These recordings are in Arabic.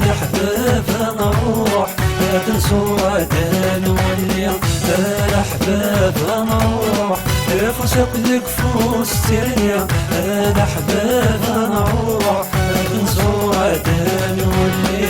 الأحباب نروح تنسوا نولي الأحباب نروح فوسك الكفوس ترنيا الأحباب نروح تنسوا نولي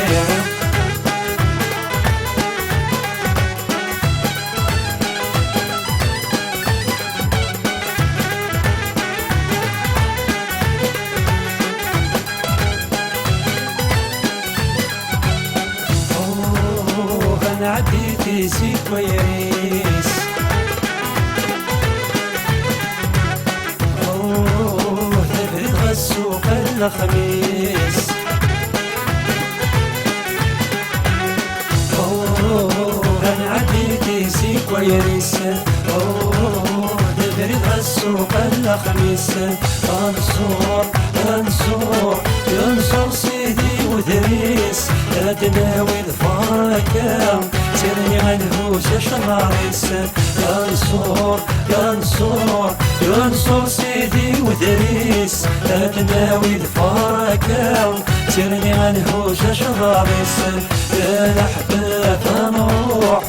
عديتي سي كويس تبرد غسوق الخميس انا عديتي سي كويس تبرد غسوق الخميس ينصر سيدي ودريس تناوي الفركة ترني عنه شراريس ينصر سيدي ودريس تناوي الفركة ترني عنه شراريس الأحباب نروح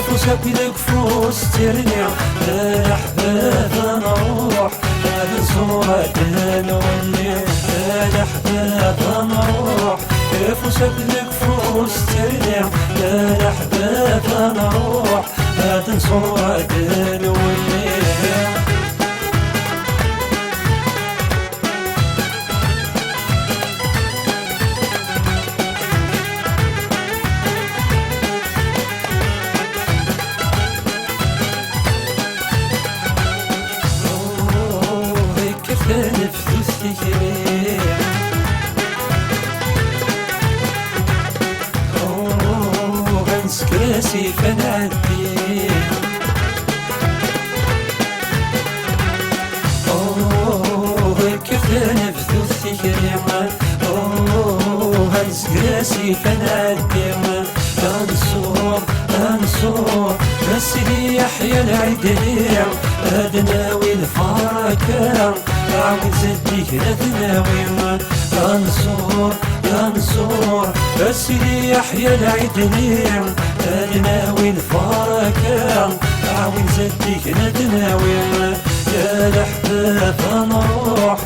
فوسك الكفوس ترني الأحباب نروح نزور نولي الأحباب نروح فوسك الكفوس ترني الأحباب نروح نزور نولي نفس تكرير غنسكراسي فنعدي كيف نفس تكرير غنسكراسي فنعدي انصور بس لي يحيى العدير ادناوي الفركة عاود زديك نتناوي ينصور بس لي يحيى العدير ادناوي الفركة عاود زديك نتناوي يا الأحباب نروح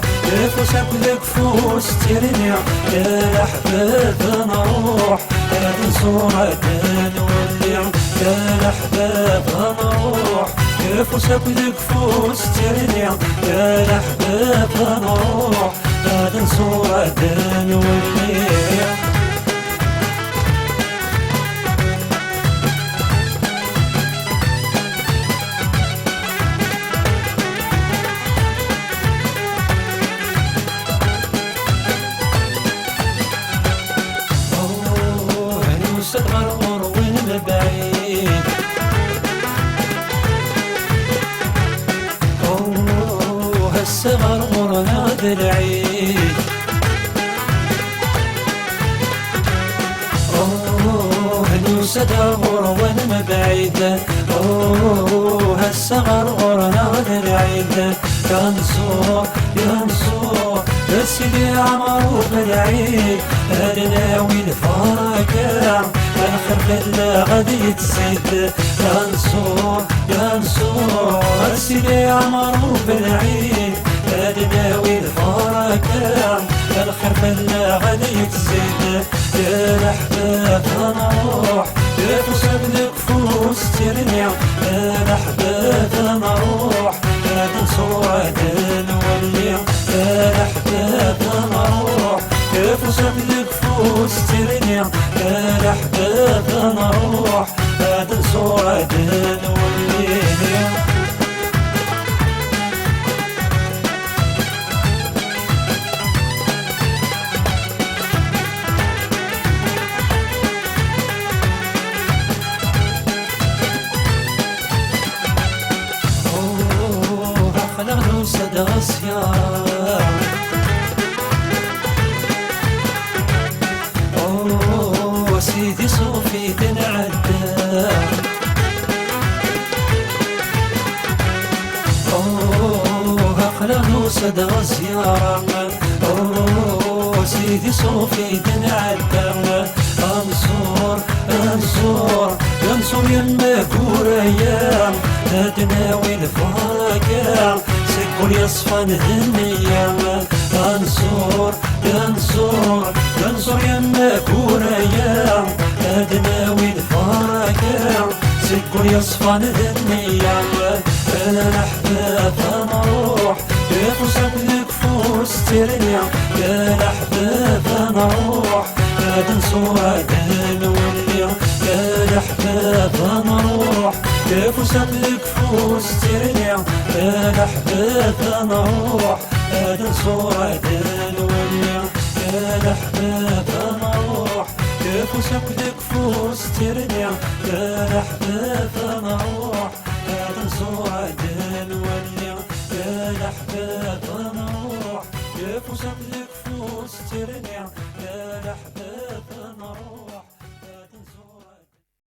فوسك الكفوس ترني يا الأحباب نروح نزور نولي يا الأحباب نروح فوسك الكفوس ترني يا الأحباب نروح نزور نولي غرغر وين بعيد هسه غرغر نادي العيد هنوسد غرغر وين بعيد هسه غرغر نادي العيد ينصور بس لي عمرو بالعيد ادناوي الفركة الخير لا غادي تزيد ينصور بس لي عمرو بالعيد ادناوي الفركة الخير لا غادي تزيد يا الأحباب نروح فوسك الكفوس ترني يا الأحباب نروح نزور نولي يا الأحباب نروح فوسك الكفوس ترني يا الأحباب نروح نزور نولي صدى سيارة سيدي صوفي تنعدى أخلق صدى سيارة سيدي صوفي تنعدى يما كوريا تناوي الفرقة سكر يصفى الهنية انصر انصر انصر يما كوريا تناوي الفرقة سكر يصفى الهنية انا الاحباب نروح بفرصة الكفوس ترنيا يا الاحباب نروح ننصر نولي يا الاحباب نروح بفرصة الكفوس ترنيا يا الاحباب نروح ننصر نولي يا الاحباب نروح بفرصة الكفوس ترنيا يا الاحباب نروح ننصر نولي يا الاحباب نروح بفرصة الكفوس ترنيا